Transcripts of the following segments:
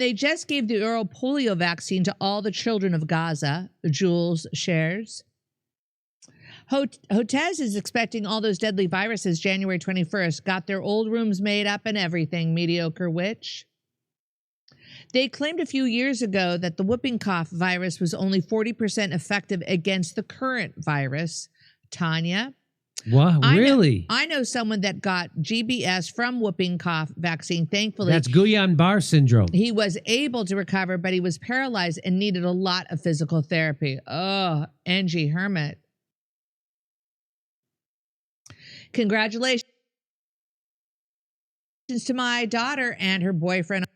They just gave the oral polio vaccine to all the children of Gaza, Jules shares. Hotez is expecting all those deadly viruses January 21st. Got their old rooms made up and everything, mediocre witch. They claimed a few years ago that the whooping cough virus was only 40% effective against the current virus. Tanya. Wow, really? I know someone that got GBS from whooping cough vaccine. Thankfully, that's Guillain-Barré syndrome. He was able to recover, but he was paralyzed and needed a lot of physical therapy. Oh, Angie Hermit. Congratulations to my daughter and her boyfriend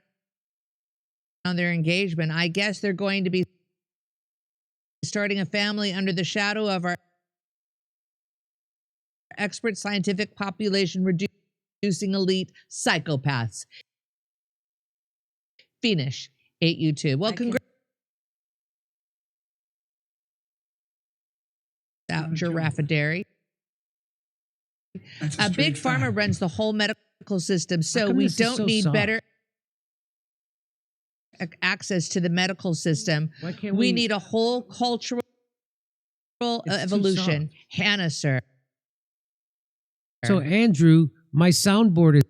on their engagement. I guess they're going to be starting a family under the shadow of our expert scientific population reducing elite psychopaths. Finish 8 YouTube. Well, congrats out Giraffadary. A big pharma runs the whole medical system, so we don't need better access to the medical system. Why can't we need a whole cultural evolution. Hannah, sir. So, Andrew, my soundboard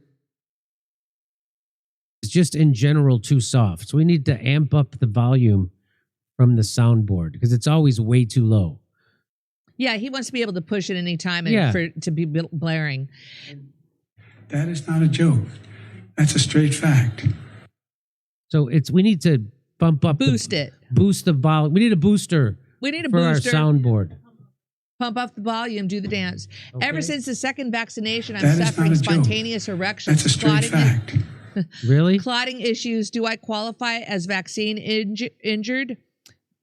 is just in general too soft. So we need to amp up the volume from the soundboard because it's always way too low. Yeah, he wants to be able to push it any time and for to be blaring. That is not a joke. That's a straight fact. So we need to boost the volume. We need a booster. We need a for booster. Our soundboard. Pump up the volume, do the dance. Okay. Ever since the second vaccination, I'm That suffering spontaneous erections. That's a straight fact. Really? Clotting issues. Do I qualify as vaccine injured?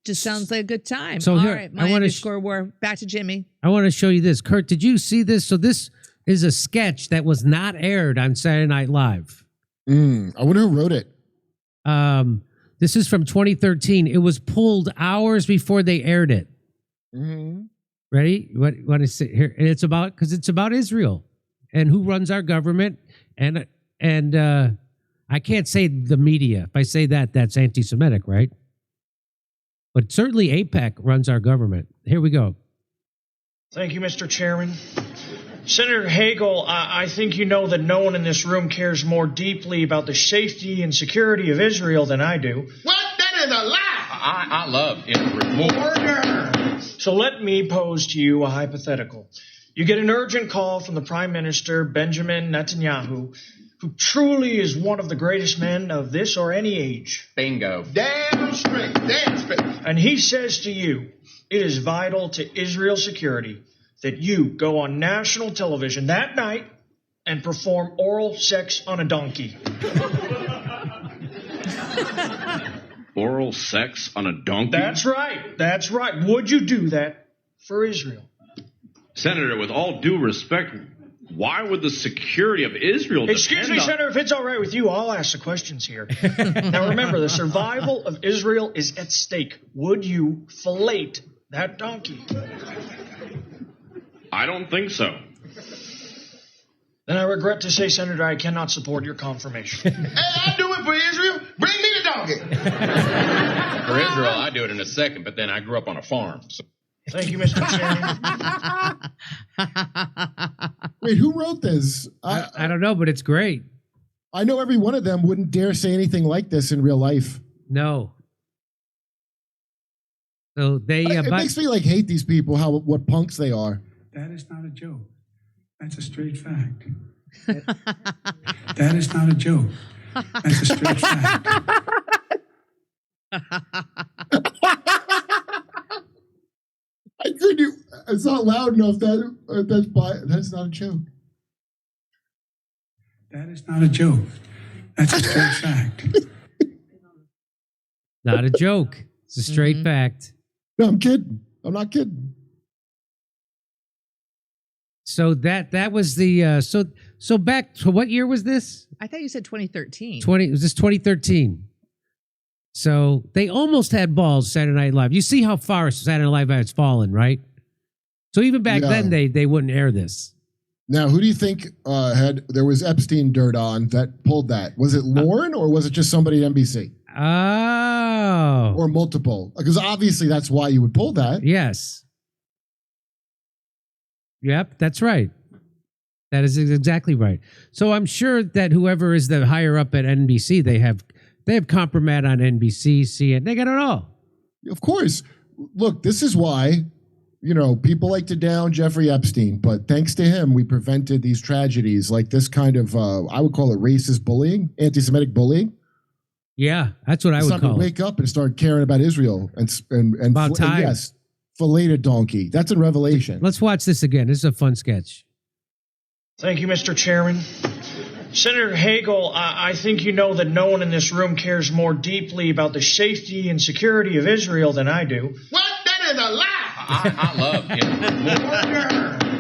Just sounds like a good time. So all here, right, my underscore war. Back to Jimmy. I want to show you this. Kurt, did you see this? So this is a sketch that was not aired on Saturday Night Live. I wonder who wrote it. This is from 2013. It was pulled hours before they aired it. Mm-hmm. Ready? What want to say here? And it's about Israel and who runs our government. And I can't say the media. If I say that, that's anti-Semitic, right? But certainly AIPAC runs our government. Here we go. Thank you, Mr. Chairman. Senator Hagel, I think you know that no one in this room cares more deeply about the safety and security of Israel than I do. What? That is a lie! I love Israel. Order! So let me pose to you a hypothetical. You get an urgent call from the Prime Minister, Benjamin Netanyahu, who truly is one of the greatest men of this or any age. Bingo. Damn straight. Damn straight. And he says to you, it is vital to Israel's security that you go on national television that night and perform oral sex on a donkey. Oral sex on a donkey? That's right. That's right. Would you do that for Israel? Senator, with all due respect, why would the security of Israel Excuse me, Senator, if it's all right with you, I'll ask the questions here. Now remember, the survival of Israel is at stake. Would you fillet that donkey? I don't think so. Then I regret to say, Senator, I cannot support your confirmation. Hey, I do it for Israel. Bring me the donkey. For Israel, I do it in a second, but then I grew up on a farm. So. Thank you, Mr. Chairman. Wait, who wrote this? I don't know, but it's great. I know every one of them wouldn't dare say anything like this in real life. No. So they. It makes me like hate these people. What punks they are. That is not a joke. That's a straight fact. That is not a joke. That's a straight fact. I couldn't. It's not loud enough. That's not a joke. That is not a joke. That's a straight fact. Not a joke. It's a straight fact. No, I'm kidding. I'm not kidding. So that was the so back to what year was this? I thought you said 2013. Was this 2013? So they almost had balls Saturday Night Live. You see how far Saturday Night Live has fallen, right? So even back then they wouldn't air this. Now, who do you think there was Epstein dirt on that pulled that? Was it Lauren or was it just somebody at NBC? Oh. or multiple, because obviously that's why you would pull that. Yes. Yep, that's right. That is exactly right. So I'm sure that whoever is the higher up at NBC, they have compromat on NBC, CNN. They got it all. Of course. Look, this is why, people like to down Jeffrey Epstein, but thanks to him, we prevented these tragedies like this kind of, I would call it racist bullying, anti-Semitic bullying. Yeah, that's what I It's would time to call it. wake up and start caring about Israel and About time. and yes, fillet a donkey. That's in Revelation. Let's watch this again. This is a fun sketch. Thank you, Mr. Chairman. Senator Hagel, I think you know that no one in this room cares more deeply about the safety and security of Israel than I do. What? That is a lie. I love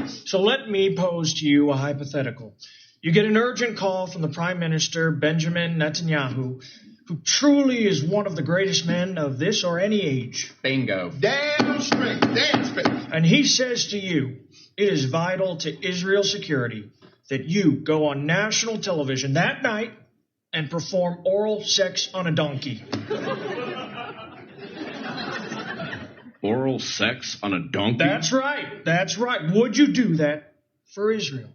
him. So let me pose to you a hypothetical. You get an urgent call from the Prime Minister, Benjamin Netanyahu, who truly is one of the greatest men of this or any age. Bingo. Damn straight. And he says to you, it is vital to Israel's security that you go on national television that night and perform oral sex on a donkey. Oral sex on a donkey? That's right. Would you do that for Israel?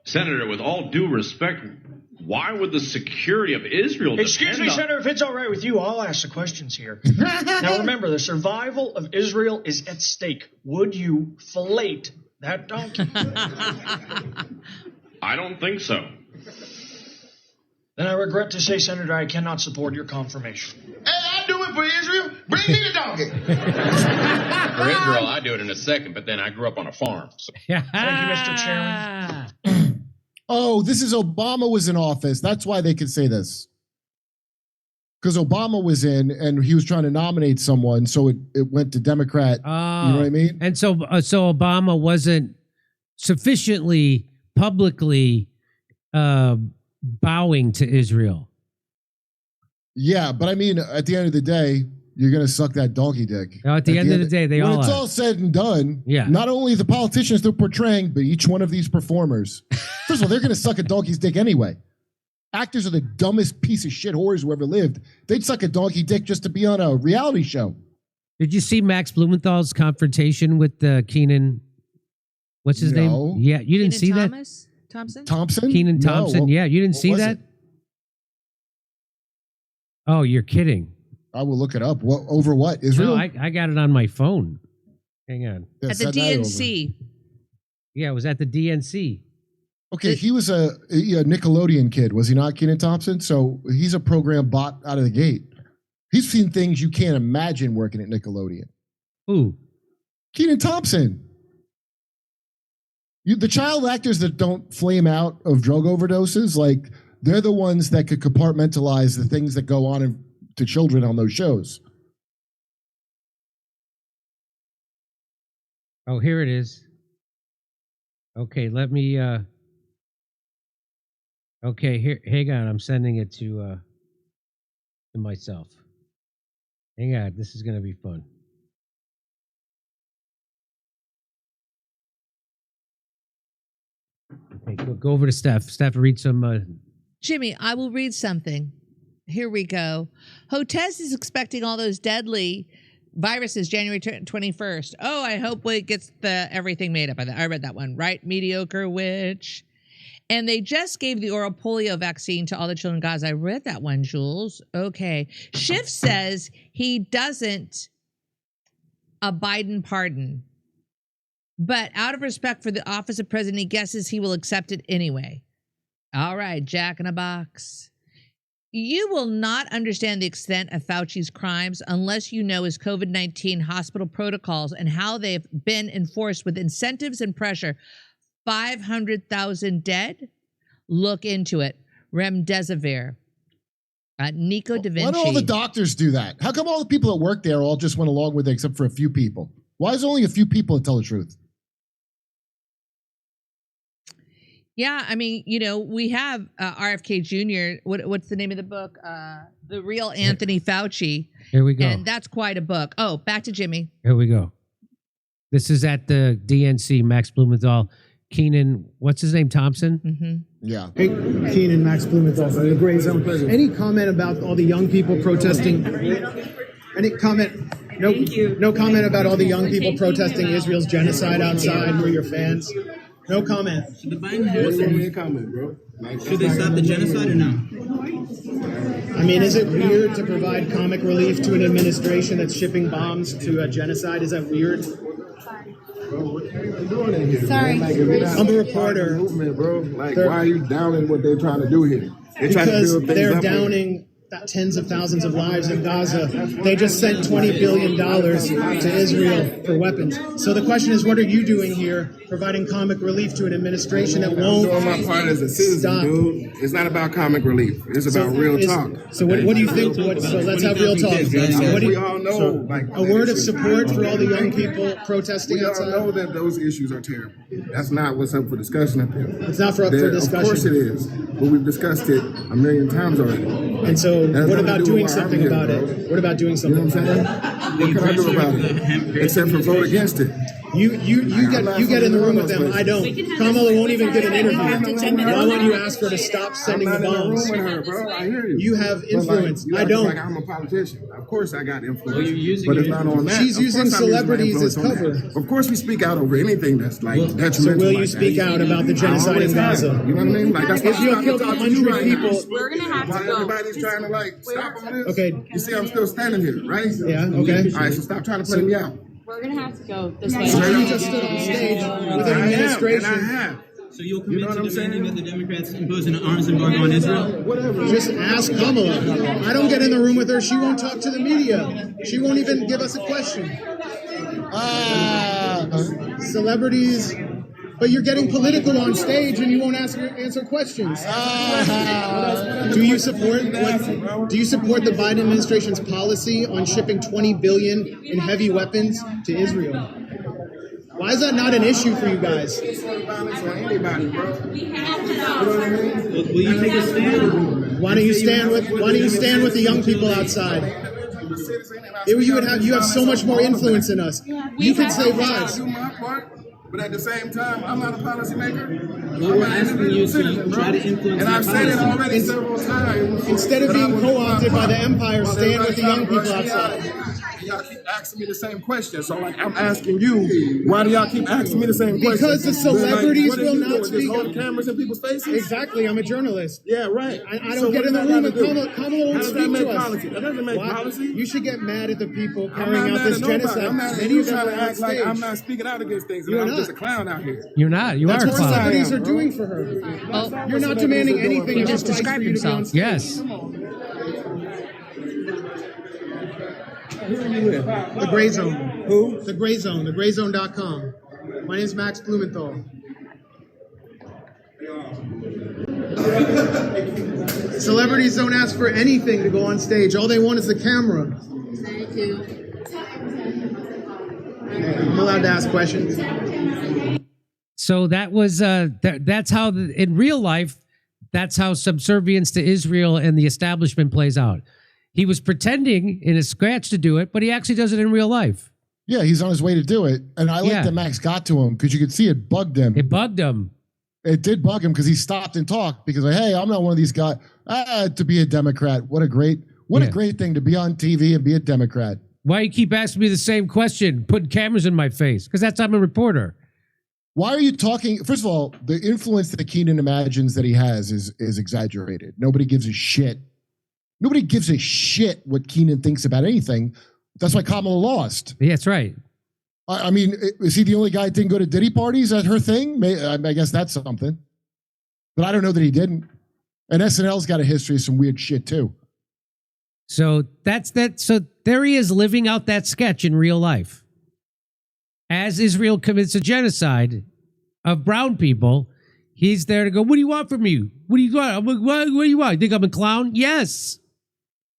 Senator, with all due respect, why would the security of Israel Excuse me, depend on... Senator, if it's all right with you, I'll ask the questions here. Now remember, the survival of Israel is at stake. Would you fillet that donkey? I don't think so. Then I regret to say, Senator, I cannot support your confirmation. Hey, I do it for Israel. Bring me the donkey. For Israel, I do it in a second, but then I grew up on a farm. So. Thank you, Mr. Chairman. Oh, this is Obama was in office. That's why they could say this. Because Obama was in and he was trying to nominate someone, so it went to Democrat. You know what I mean? And so Obama wasn't sufficiently publicly bowing to Israel. Yeah, but I mean, at the end of the day, you're going to suck that donkey dick. Now, at the end of the day, they when all it's are. all said and done, Yeah. not only the politicians they're portraying, but each one of these performers. First of all, they're going to suck a donkey's dick anyway. Actors are the dumbest piece of shit whores who ever lived. They'd suck a donkey dick just to be on a reality show. Did you see Max Blumenthal's confrontation with Kenan? What's his No. name? Yeah, you didn't see that? Thompson? Thompson? Kenan No, Thompson. Yeah, you didn't what see was that? it? Oh, you're kidding. I will look it up. What, over what? Israel? No, I got it on my phone. Hang on. Yeah, At the send that over. DNC. Yeah, it was at the DNC. Okay, he was a Nickelodeon kid, was he not, Kenan Thompson? So he's a program bot out of the gate. He's seen things you can't imagine working at Nickelodeon. Ooh. Kenan Thompson. The child actors that don't flame out of drug overdoses, like they're the ones that could compartmentalize the things that go on to children on those shows. Oh, here it is. Okay, let me okay, here, hang on. I'm sending it to myself. Hang on, this is gonna be fun. Okay, go over to Steph. Steph, read some Jimmy, I will read something. Here we go. Hotez is expecting all those deadly viruses January 21st. Oh, I hope it gets everything made up. I read that one, right? Mediocre witch. And they just gave the oral polio vaccine to all the children in Gaza. I read that one, Jules. Okay. Schiff says he doesn't a Biden pardon. But out of respect for the office of president, he guesses he will accept it anyway. All right, Jack in a box. You will not understand the extent of Fauci's crimes unless you know his COVID-19 hospital protocols and how they've been enforced with incentives and pressure. 500,000 dead? Look into it. Remdesivir. Nico da Vinci. Why don't all the doctors do that? How come all the people that work there all just went along with it except for a few people? Why is only a few people that tell the truth? Yeah, I mean, we have RFK Jr. What's the name of the book? The Real Anthony Fauci. Here we go. And that's quite a book. Oh, back to Jimmy. Here we go. This is at the DNC, Max Blumenthal. Kenan, what's his name, Thompson? Yeah. Hey, Kenan, Max Blumenthal from the Gray Zone. Any comment about all the young people protesting? Any comment? No comment about all the young people protesting Israel's genocide outside who are your fans? No comment. Should the Biden Harris should they stop the genocide or no? I mean, is it weird to provide comic relief to an administration that's shipping bombs to a genocide? Is that weird? Sorry. I'm a reporter. Like, why are you downing what they're trying to do here? Because they're downing tens of thousands of lives in Gaza. They just sent $20 billion to Israel for weapons. So the question is, what are you doing here, providing comic relief to an administration that won't doing my part as a citizen, stop? dude. It's not about comic relief. It's about real talk. So what do you think? So let's have real talk. What do We you, all know, like, a word of support for all the young people protesting we all outside? know that those issues are terrible. That's not what's up for discussion up here. It's not for discussion. Of course it is, but we've discussed it a million times already. And so, That's what nothing about to do doing with why I'm something here, about bro. it? What about doing You know something what I'm about saying? What can I do about it? Except for vote against it. it? You get in the room with them. I don't. Kamala won't even get an interview. Why won't you ask her to stop sending the I'm not in the bombs? room with her, bro. I hear you. You have But, influence. you I act don't. Like I'm a politician. Of course I got influence. you're using but it's your not on that. She's Of using course I'm using my celebrities as influence on that. cover. Of course we speak out over anything that's like detrimental. So will you like speak that. out about the I genocide always in Gaza? have. You know what I mean? Like that's Israel why I'm killed talking to you 100 right now. people. We're gonna have While to go. everybody's trying to like stop all this. Okay. You see, I'm still standing here, right? Yeah, okay. All right, so stop trying to play me out. We're gonna have to go this way. You just stood on stage with an administration. And I have. So you'll commit You know what to I'm demanding saying? that the Democrats impose an arms embargo on Israel? Whatever. Just ask Kamala. I don't get in the room with her. She won't talk to the media. She won't even give us a question. Celebrities. But you're getting political on stage and you won't answer questions. Do you support the Biden administration's policy on shipping $20 billion in heavy weapons to Israel? Why is that not an issue for you guys? Anybody, bro. We have to go. Will you take a stand? Why don't you stand with the young people outside? You have so much more influence than us. You can save lives. Do my part, but at the same time, I'm not a policymaker. Well, we're asking you to try to influence And I've said it policy. already several times. Instead of but I being will do my co-opted by part. the empire, While stand with the young everybody people rush me out outside. of here, and y'all keep asking me the same question. So, like, I'm asking you, why do y'all keep asking me the same question? Because the celebrities what are will you not doing? speak Just hold up. cameras in people's faces? Exactly, I'm a journalist. Yeah, right. I don't get in the room with Kamala. Kamala How won't does that speak make to us. policy? That doesn't make Why? policy. You should get mad at the people I'm carrying not out mad this at nobody. genocide. I'm not. Many You of them trying are to on act like stage. I'm not speaking out against things, and You're I'm not. just a clown out here. You're not. You That's are a what clown. celebrities I are am, doing bro. for her. Oh, You're not demanding anything. He It just just described for you to be on himself. stage. Yes. Who are you with? The Gray Zone. Who? The Gray Zone. TheGrayZone.com. My name's Max Blumenthal. Celebrities don't ask for anything to go on stage. All they want is the camera. Thank you. I'm allowed to ask questions. So that was that's how in real life, that's how subservience to Israel and the establishment plays out. He was pretending in his scratch to do it, but he actually does it in real life. Yeah, he's on his way to do it. And I like Yeah. that Max got to him because you could see it bugged him. It bugged him. It did bug him because he stopped and talked because, like, hey, I'm not one of these guys to be a Democrat. What a great thing to be on TV and be a Democrat. Why you keep asking me the same question, putting cameras in my face? Because I'm a reporter. Why are you talking? First of all, the influence that Kenan imagines that he has is exaggerated. Nobody gives a shit. Nobody gives a shit what Kenan thinks about anything. That's why Kamala lost. Yeah, that's right. I mean, is he the only guy that didn't go to Diddy parties at her thing? I guess that's something. But I don't know that he didn't. And SNL's got a history of some weird shit too. So that's that. So there he is living out that sketch in real life. As Israel commits a genocide of brown people, he's there to go, what do you want from me? What do you want? I'm like, what do you want? You think I'm a clown? Yes.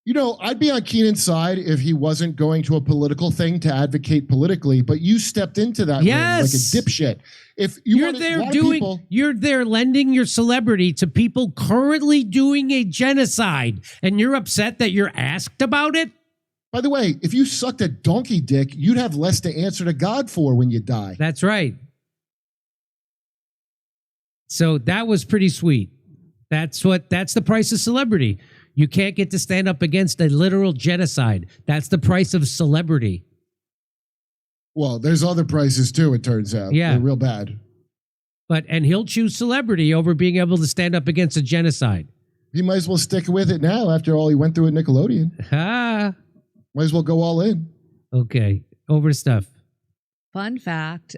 You know, I'd be on Kenan's side if he wasn't going to a political thing to advocate politically, but you stepped into that ring like a dipshit. If You're there lending your celebrity to people currently doing a genocide, and you're upset that you're asked about it? By the way, if you sucked a donkey dick, you'd have less to answer to God for when you die. That's right. So that was pretty sweet. That's the price of celebrity. You can't get to stand up against a literal genocide. That's the price of celebrity. Well, there's other prices too, it turns out. Yeah. They're real bad. And he'll choose celebrity over being able to stand up against a genocide. He might as well stick with it now after all he went through at Nickelodeon. Ah. Might as well go all in. Okay. Over to stuff. Fun fact,